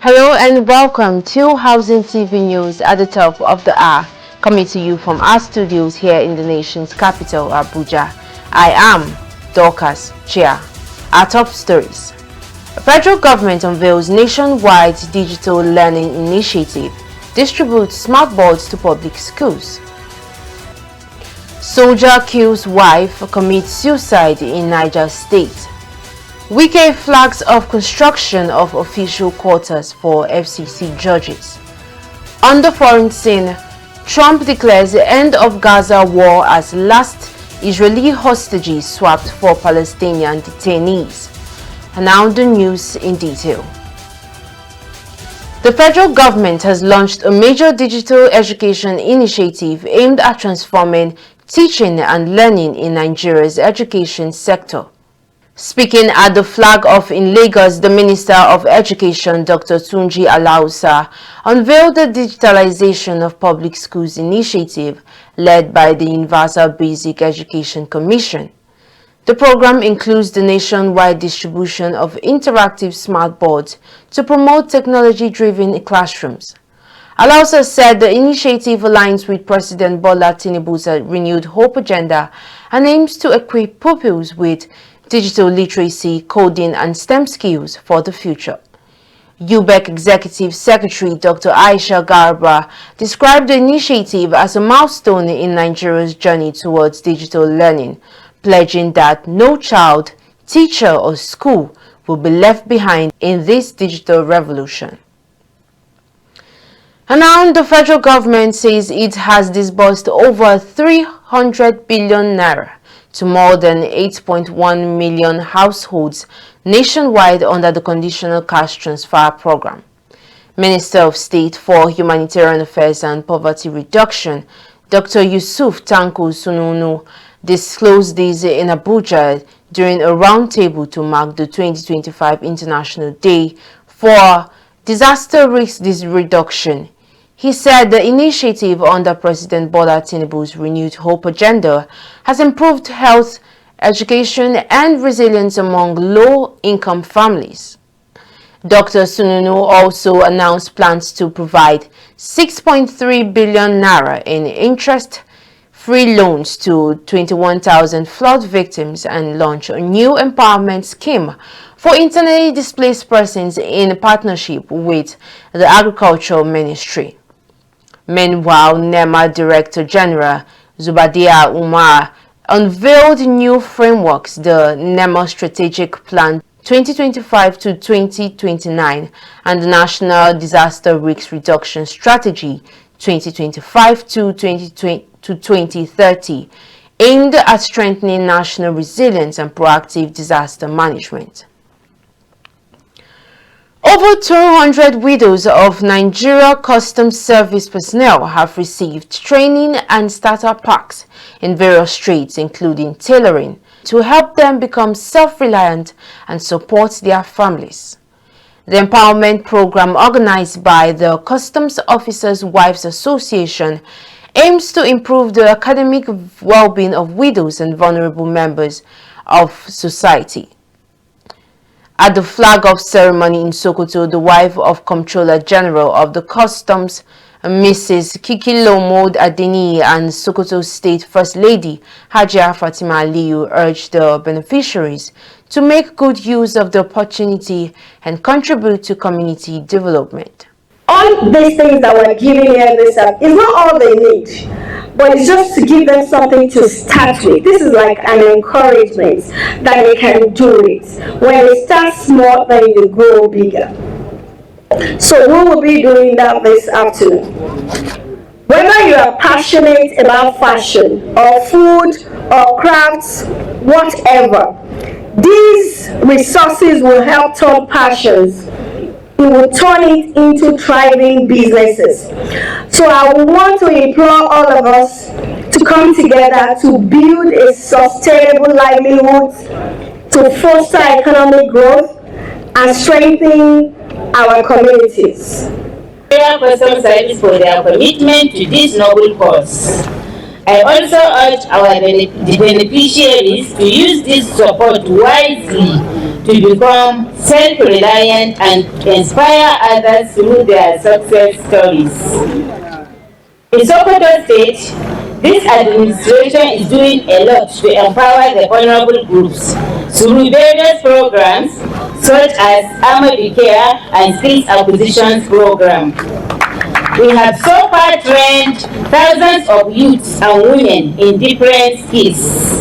Hello and welcome to Housing TV News at the top of the hour, coming to you from our studios here in the nation's capital, Abuja. I am Dorcas Chia. Our top stories. The federal government unveils nationwide digital learning initiative, distributes smart boards to public schools. Soldier kills wife, commits suicide in Niger State. Wike flags off construction of official quarters for FCC judges. On the foreign scene, Trump declares the end of Gaza war as last Israeli hostages swapped for Palestinian detainees. And now the news in detail. The federal government has launched a major digital education initiative aimed at transforming teaching and learning in Nigeria's education sector. Speaking at the flag-off in Lagos, the Minister of Education, Dr. Tunji Alausa, unveiled the Digitalization of Public Schools initiative led by the Universal Basic Education Commission. The program includes the nationwide distribution of interactive smart boards to promote technology-driven classrooms. Alausa said the initiative aligns with President Bola Tinubu's renewed hope agenda and aims to equip pupils with digital literacy, coding, and STEM skills for the future. UBEC Executive Secretary Dr. Aisha Garba described the initiative as a milestone in Nigeria's journey towards digital learning, pledging that no child, teacher, or school will be left behind in this digital revolution. And now the federal government says it has disbursed over 300 billion naira to more than 8.1 million households nationwide under the Conditional Cash Transfer Program. Minister of State for Humanitarian Affairs and Poverty Reduction, Dr. Yusuf Tanko Sununu, disclosed this in Abuja during a roundtable to mark the 2025 International Day for Disaster Risk Reduction. He said the initiative under President Bola Tinubu's renewed hope agenda has improved health, education, and resilience among low-income families. Dr. Sununu also announced plans to provide 6.3 billion naira in interest-free loans to 21,000 flood victims and launch a new empowerment scheme for internally displaced persons in partnership with the Agricultural Ministry. Meanwhile, NEMA Director General Zubadia Umar unveiled new frameworks, the NEMA Strategic Plan 2025 to 2029 and the National Disaster Risk Reduction Strategy 2025 to 2030, aimed at strengthening national resilience and proactive disaster management. Over 200 widows of Nigeria Customs Service personnel have received training and starter packs in various trades, including tailoring, to help them become self-reliant and support their families. The empowerment program, organized by the Customs Officers' Wives Association, aims to improve the academic well-being of widows and vulnerable members of society. At the flag-off ceremony in Sokoto, the wife of Comptroller General of the Customs, Mrs. Kikilomod Adeni, and Sokoto State First Lady Hajia Fatima Aliyu urged the beneficiaries to make good use of the opportunity and contribute to community development. All these things that we're giving here this is not all they need, but it's just to give them something to start with. This is like an encouragement that they can do it. When they start small, then you grow bigger. So we will be doing that this afternoon. Whether you are passionate about fashion or food or crafts, whatever, these resources will help turn passions. We will turn it into thriving businesses. So I want to implore all of us to come together to build a sustainable livelihood, to foster economic growth, and strengthen our communities. Customs Service for their commitment to this noble cause. I also urge our beneficiaries to use this support wisely to become self-reliant and inspire others through their success stories. In Sokoto State, this administration is doing a lot to empower the vulnerable groups through various programs such as Amadu Care and Skills Acquisitions Program. We have so far trained thousands of youths and women in different skills.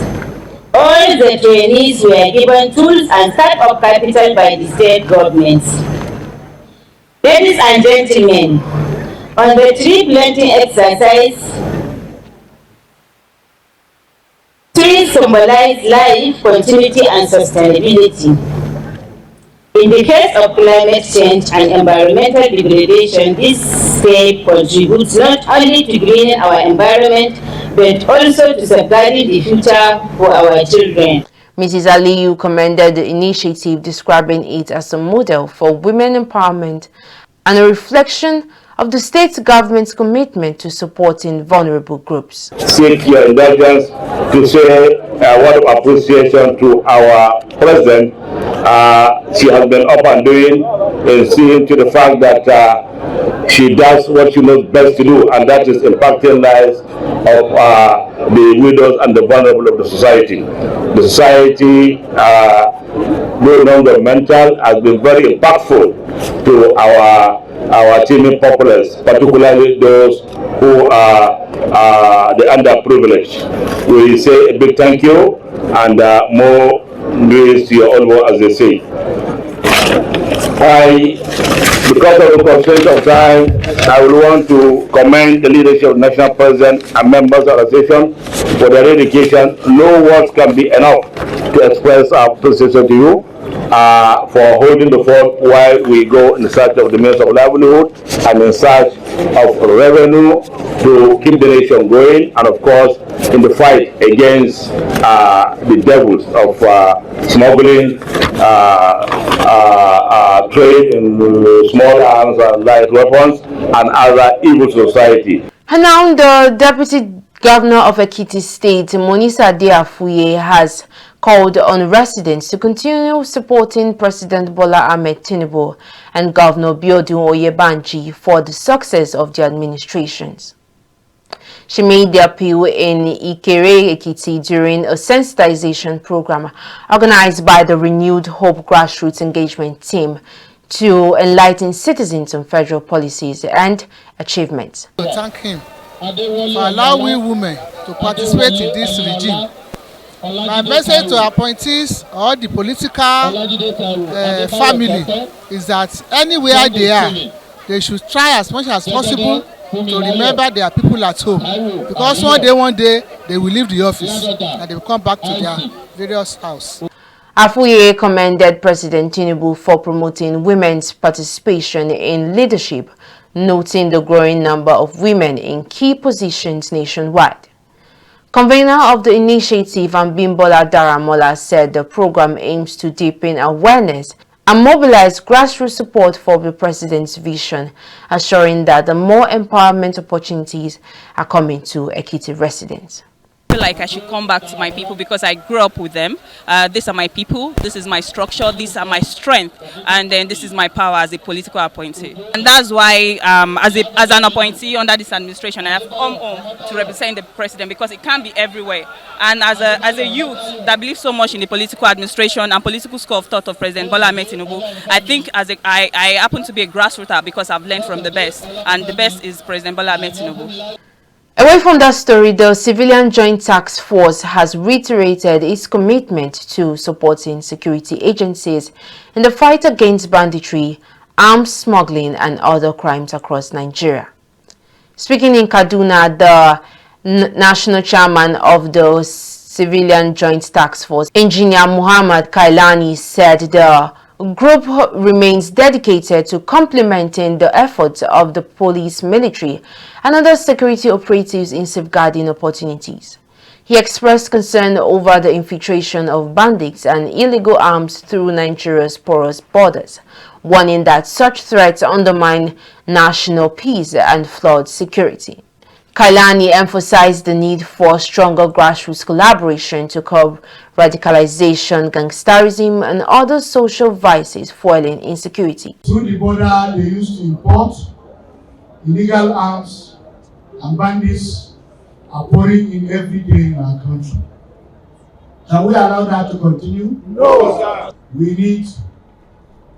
All the trainees were given tools and start-up capital by the state government. Ladies and gentlemen, on the tree planting exercise, trees symbolize life, continuity, and sustainability. In the case of climate change and environmental degradation, this step contributes not only to greening our environment, but also to safeguarding the future for our children. Mrs. Aliyu commended the initiative, describing it as a model for women empowerment and a reflection of the state government's commitment to supporting vulnerable groups. Seek your indulgence to say a word of appreciation to our president. She has been up and doing in seeing to the fact that she does what she knows best to do, and that is impacting lives of the widows and the vulnerable of the society. The society, no longer mental, has been very impactful to our teeming populace, particularly those who are the underprivileged. We say a big thank you and more grace to your elbow, as they say. Because of the constraint of time, I will want to commend the leadership of National President and members of the association for their dedication. No words can be enough to express our appreciation to you for holding the fort while we go in search of the means of livelihood and in search of revenue to keep the nation going, and of course in the fight against the devils of smuggling, trade in small arms and light weapons, and other evil society. And now the Deputy Governor of Ekiti State, Monisa Adeafuye, has called on residents to continue supporting President Bola Ahmed Tinubu and Governor Biodun Oyebanji for the success of their administrations. She made the appeal in Ikere, Ekiti during a sensitization program organized by the Renewed Hope Grassroots Engagement Team to enlighten citizens on federal policies and achievements. Thank him for allowing women to participate in this regime. My message to appointees or the political family is that anywhere they are, they should try as much as possible to remember their people at home, because one day they will leave the office and they will come back to their various house. Afuye commended President Tinubu for promoting women's participation in leadership, noting the growing number of women in key positions nationwide. Convener of the initiative, Abimbola Daramola, said the program aims to deepen awareness and mobilize grassroots support for the president's vision, assuring that the more empowerment opportunities are coming to Ekiti residents. I feel like I should come back to my people because I grew up with them. These are my people, this is my structure, these are my strength, and then this is my power as a political appointee. And that's why as an appointee under this administration, I have come home to represent the president, because it can't be everywhere. And as a youth that believes so much in the political administration and political school of thought of President Bola Ahmed Tinubu, I think I happen to be a grassrooter because I've learned from the best, and the best is President Bola Ahmed Tinubu. Away from that story, the Civilian Joint Task Force has reiterated its commitment to supporting security agencies in the fight against banditry, arms smuggling, and other crimes across Nigeria. Speaking in Kaduna, the national chairman of the Civilian Joint Task Force, Engineer Muhammad Kailani, said the group remains dedicated to complementing the efforts of the police, military, and other security operatives in safeguarding opportunities. He expressed concern over the infiltration of bandits and illegal arms through Nigeria's porous borders, warning that such threats undermine national peace and flood security. Kailani emphasized the need for stronger grassroots collaboration to curb radicalization, gangsterism, and other social vices fueling insecurity. Through the border, they used to import illegal arms, and bandits are pouring in every day in our country. Can we allow that to continue? No, sir. We need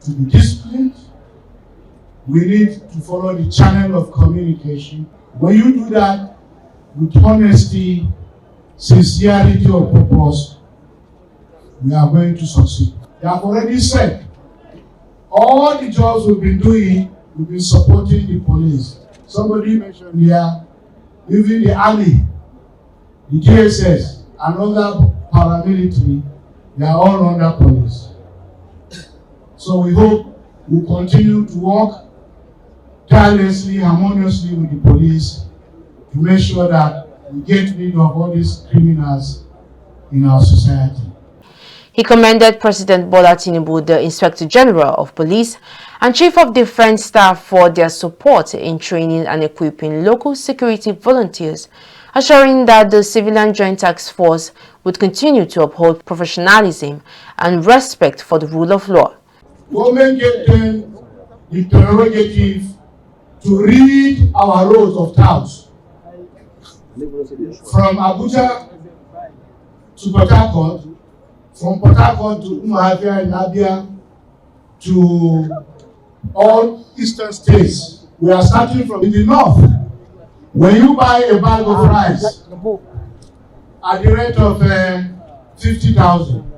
to be disciplined. We need to follow the channel of communication. When you do that with honesty, sincerity of purpose, we are going to succeed. They have already said all the jobs we've been doing, we've been supporting the police. Somebody mentioned here, even the army, the DSS, and other paramilitary, they are all under police. So we hope we continue to work tirelessly, harmoniously with the police to make sure that we get rid of all these criminals in our society. He commended President Bola Tinubu, the Inspector General of Police, and Chief of Defense Staff for their support in training and equipping local security volunteers, assuring that the Civilian Joint Task Force would continue to uphold professionalism and respect for the rule of law. Government gave them the prerogative to read our roads of towns from Abuja to Port Harcourt, from Port Harcourt to Umuahia and Abia to all eastern states. We are starting from the north. When you buy a bag of rice at the rate of 50,000,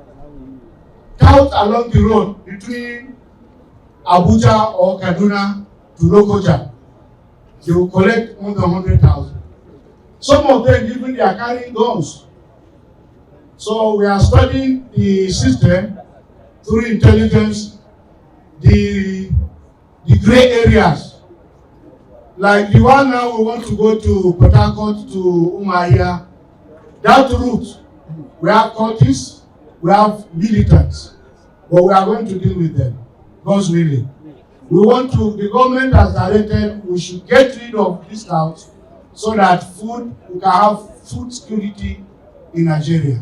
count along the road between Abuja or Kaduna to Lokoja, they will collect more than 100,000. Some of them even they are carrying guns. So we are studying the system through intelligence, the gray areas. Like the one now we want to go to Port Harcourt to Umuahia, that route, we have cultists, we have militants, but we are going to deal with them, God's willing. We want to, the government has directed, we should get rid of discounts so that we can have food security in Nigeria.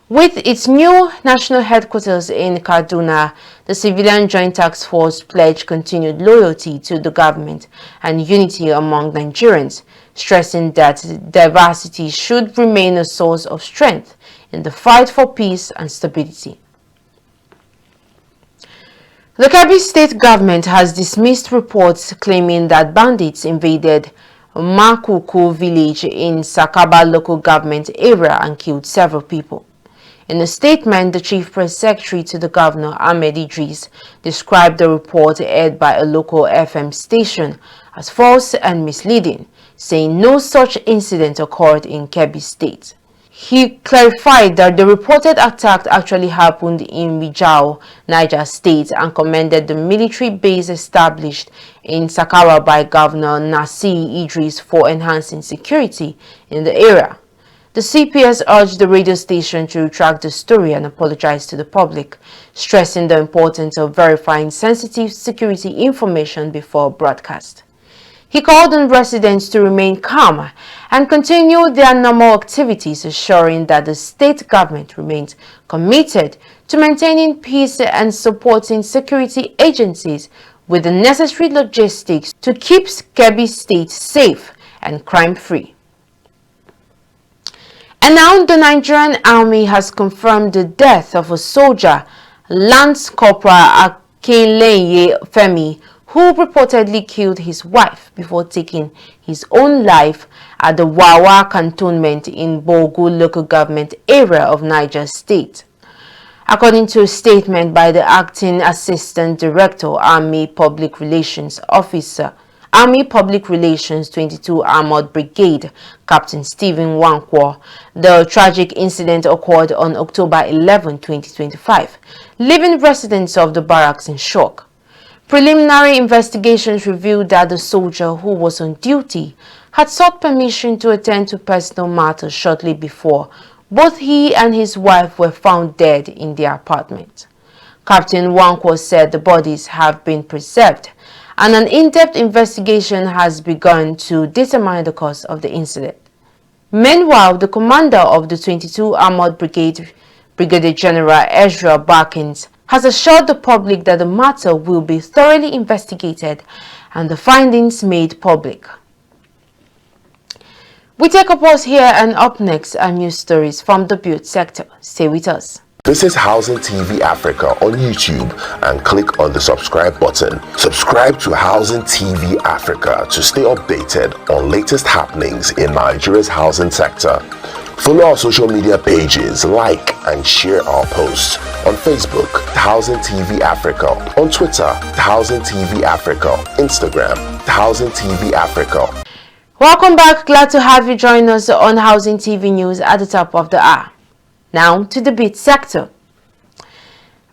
With its new national headquarters in Kaduna, the Civilian Joint Task Force pledged continued loyalty to the government and unity among Nigerians, stressing that diversity should remain a source of strength in the fight for peace and stability. The Kebbi state government has dismissed reports claiming that bandits invaded Makuku village in Sakaba local government area and killed several people. In a statement, the chief press secretary to the governor, Ahmed Idris, described the report aired by a local FM station as false and misleading, saying no such incident occurred in Kebbi state. He clarified that the reported attack actually happened in Rijau, Niger State, and commended the military base established in Sakara by Governor Nasir Idris for enhancing security in the area. The CPS urged the radio station to retract the story and apologize to the public, stressing the importance of verifying sensitive security information before broadcast. He called on residents to remain calm and continue their normal activities, assuring that the state government remains committed to maintaining peace and supporting security agencies with the necessary logistics to keep Kebbi State safe and crime-free. And now the Nigerian Army has confirmed the death of a soldier, Lance Corporal Akinleye Femi, who reportedly killed his wife before taking his own life at the Wawa cantonment in Bogu local government area of Niger State. According to a statement by the Acting Assistant Director, Army Public Relations Officer, Army Public Relations 22 Armored Brigade, Captain Stephen Wankwo, the tragic incident occurred on October 11, 2025, leaving residents of the barracks in shock. Preliminary investigations revealed that the soldier who was on duty had sought permission to attend to personal matters shortly before both he and his wife were found dead in their apartment. Captain Wankwo said the bodies have been preserved and an in-depth investigation has begun to determine the cause of the incident. Meanwhile, the commander of the 22 Armored Brigade, Brigadier General Ezra Barkins, has assured the public that the matter will be thoroughly investigated and the findings made public. We take a pause here, and up next are news stories from the build sector. Stay with us. This is Housing TV Africa on YouTube and click on the subscribe button. Subscribe to Housing TV Africa to stay updated on latest happenings in Nigeria's housing sector. Follow our social media pages, like and share our posts on Facebook, Housing TV Africa, on Twitter, Housing TV Africa, Instagram, Housing TV Africa. Welcome back. Glad to have you join us on Housing TV News at the top of the hour. Now to the beat sector.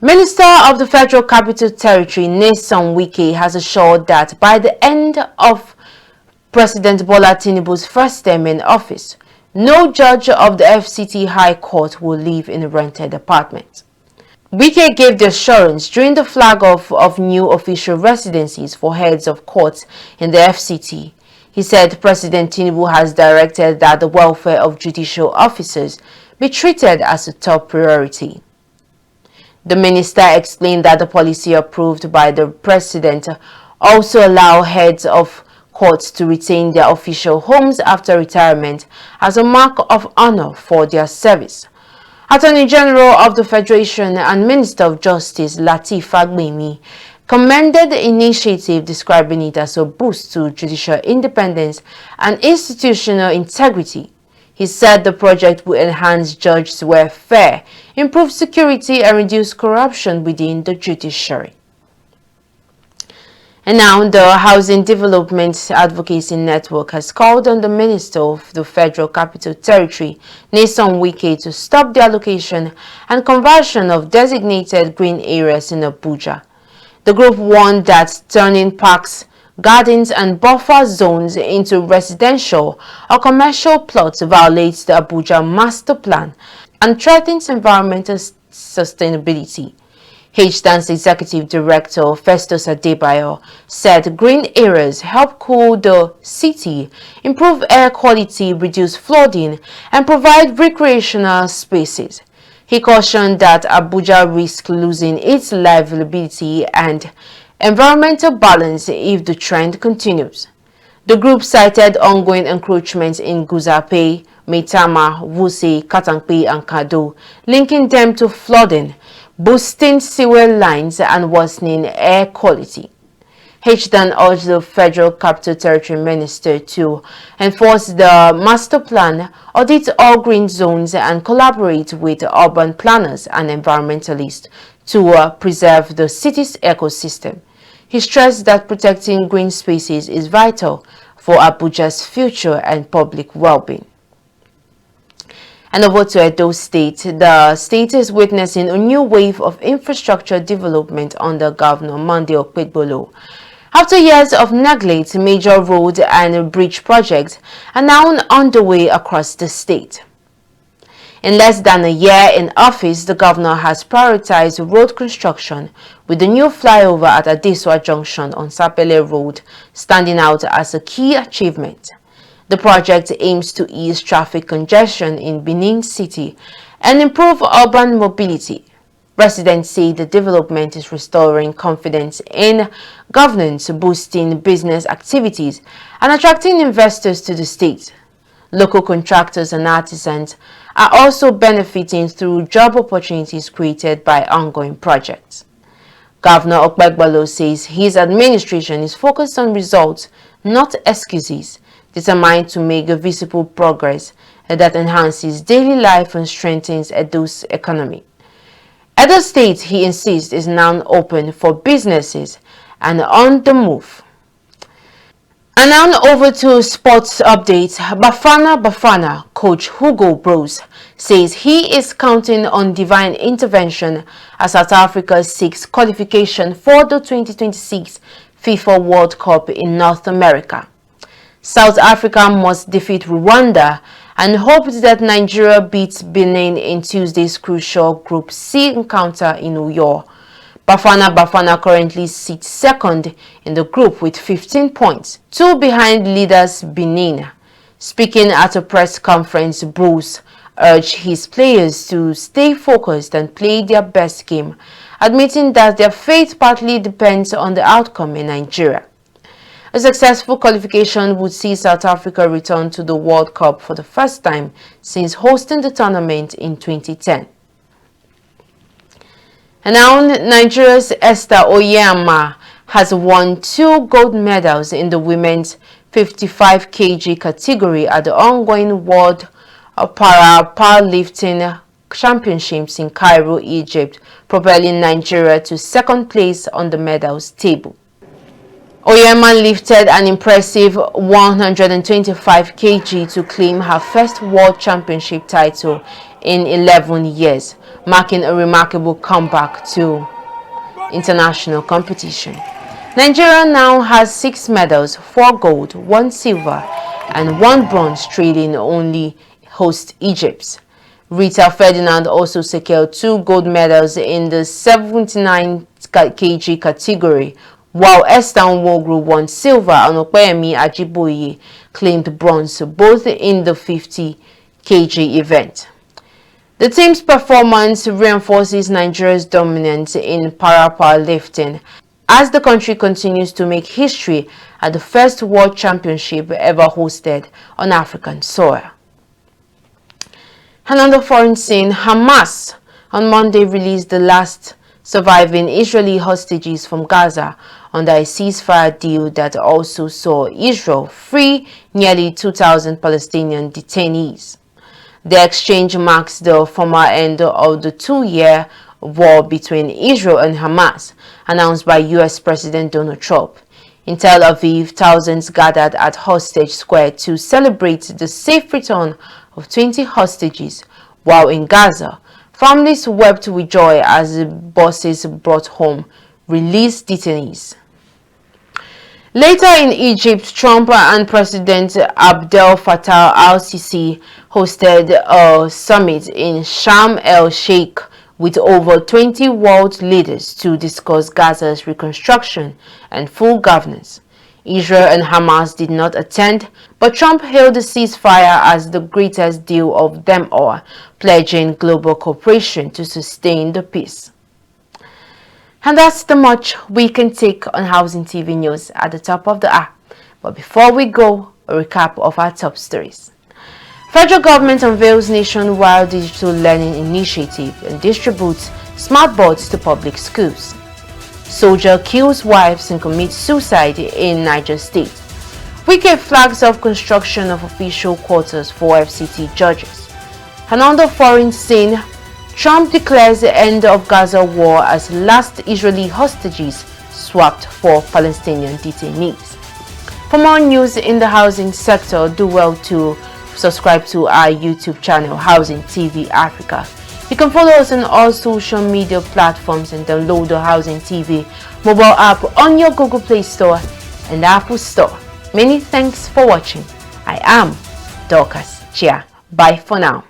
Minister of the Federal Capital Territory, Nyesom Wike, has assured that by the end of President Bola Tinubu's first term in office, no judge of the FCT High Court will live in a rented apartment. Wike gave the assurance during the flag off of new official residencies for heads of courts in the FCT. He said President Tinubu has directed that the welfare of judicial officers be treated as a top priority. The minister explained that the policy approved by the president also allow heads of courts to retain their official homes after retirement as a mark of honor for their service. Attorney General of the Federation and Minister of Justice Lateef Fagbemi commended the initiative, describing it as a boost to judicial independence and institutional integrity. He said the project will enhance judges' welfare, improve security, and reduce corruption within the judiciary. And now, the Housing Development Advocacy Network has called on the Minister of the Federal Capital Territory, Nyesom Wike, to stop the allocation and conversion of designated green areas in Abuja. The group warned that turning parks, gardens, and buffer zones into residential or commercial plots violates the Abuja Master Plan and threatens environmental sustainability. HDAN's Executive Director Festus Adebayo said green areas help cool the city, improve air quality, reduce flooding, and provide recreational spaces. He cautioned that Abuja risks losing its livability and environmental balance if the trend continues. The group cited ongoing encroachments in Guzape, Maitama, Wuse, Katankpe, and Kado, linking them to flooding, boosting sewer lines, and worsening air quality. HDAN urged the Federal Capital Territory Minister to enforce the master plan, audit all green zones, and collaborate with urban planners and environmentalists to preserve the city's ecosystem. He stressed that protecting green spaces is vital for Abuja's future and public well-being. And over to Edo State, the state is witnessing a new wave of infrastructure development under Governor Monday Okpebholo. After years of neglect, major road and bridge projects are now underway across the state. In less than a year in office, the governor has prioritized road construction, with the new flyover at Adeswa Junction on Sapele Road standing out as a key achievement. The project aims to ease traffic congestion in Benin City and improve urban mobility. Residents say the development is restoring confidence in governance, boosting business activities, and attracting investors to the state. Local contractors and artisans are also benefiting through job opportunities created by ongoing projects. Governor Okpebholo says his administration is focused on results, not excuses, determined to make a visible progress that enhances daily life and strengthens Edo's economy. Edo State, he insists, is now open for businesses and on the move. And now over to sports updates. Bafana coach Hugo Bros says he is counting on divine intervention as South Africa seeks qualification for the 2026 FIFA World Cup in North America. South Africa must defeat Rwanda and hopes that Nigeria beats Benin in Tuesday's crucial Group C encounter in Uyo. Bafana currently sits second in the group with 15 points, 2 behind leaders Benin. Speaking at a press conference, Bruce urged his players to stay focused and play their best game, admitting that their fate partly depends on the outcome in Nigeria. A successful qualification would see South Africa return to the World Cup for the first time since hosting the tournament in 2010. And now Nigeria's Esther Oyema has won 2 gold medals in the women's 55 kg category at the ongoing World Powerlifting Championships in Cairo, Egypt, propelling Nigeria to second place on the medals table. Oyema lifted an impressive 125 kg to claim her first World Championship title in 11 years, marking a remarkable comeback to international competition. Nigeria now has 6 medals, 4 gold, 1 silver, and 1 bronze, trailing only host Egypt. Rita Ferdinand also secured 2 gold medals in the 79 kg category, while Esther Nwogwu won silver and Opeyemi Ajiboye claimed bronze, both in the 50 kg event. The team's performance reinforces Nigeria's dominance in powerlifting as the country continues to make history at the first World Championship ever hosted on African soil. And on the foreign scene, Hamas on Monday released the last surviving Israeli hostages from Gaza under a ceasefire deal that also saw Israel free nearly 2,000 Palestinian detainees. The exchange marks the formal end of the 2-year war between Israel and Hamas, announced by U.S. President Donald Trump. In Tel Aviv, thousands gathered at Hostage Square to celebrate the safe return of 20 hostages, while in Gaza, families wept with joy as the buses brought home released detainees. Later in Egypt, Trump and President Abdel Fattah al-Sisi hosted a summit in Sharm el-Sheikh with over 20 world leaders to discuss Gaza's reconstruction and full governance. Israel and Hamas did not attend, but Trump hailed the ceasefire as the greatest deal of them all, pledging global cooperation to sustain the peace. And that's the much we can take on Housing TV News at the top of the hour. But before we go, a recap of our top stories. Federal government unveils nationwide digital learning initiative and distributes smart boards to public schools. Soldier kills wives and commits suicide in Niger State. Wike flags off construction of official quarters for FCT judges. And on the foreign scene, Trump declares the end of Gaza war as last Israeli hostages swapped for Palestinian detainees. For more news in the housing sector, do well to subscribe to our YouTube channel, Housing TV Africa. You can follow us on all social media platforms and download the Housing TV mobile app on your Google Play Store and Apple Store. Many thanks for watching. I am Dorcas Chia. Bye for now.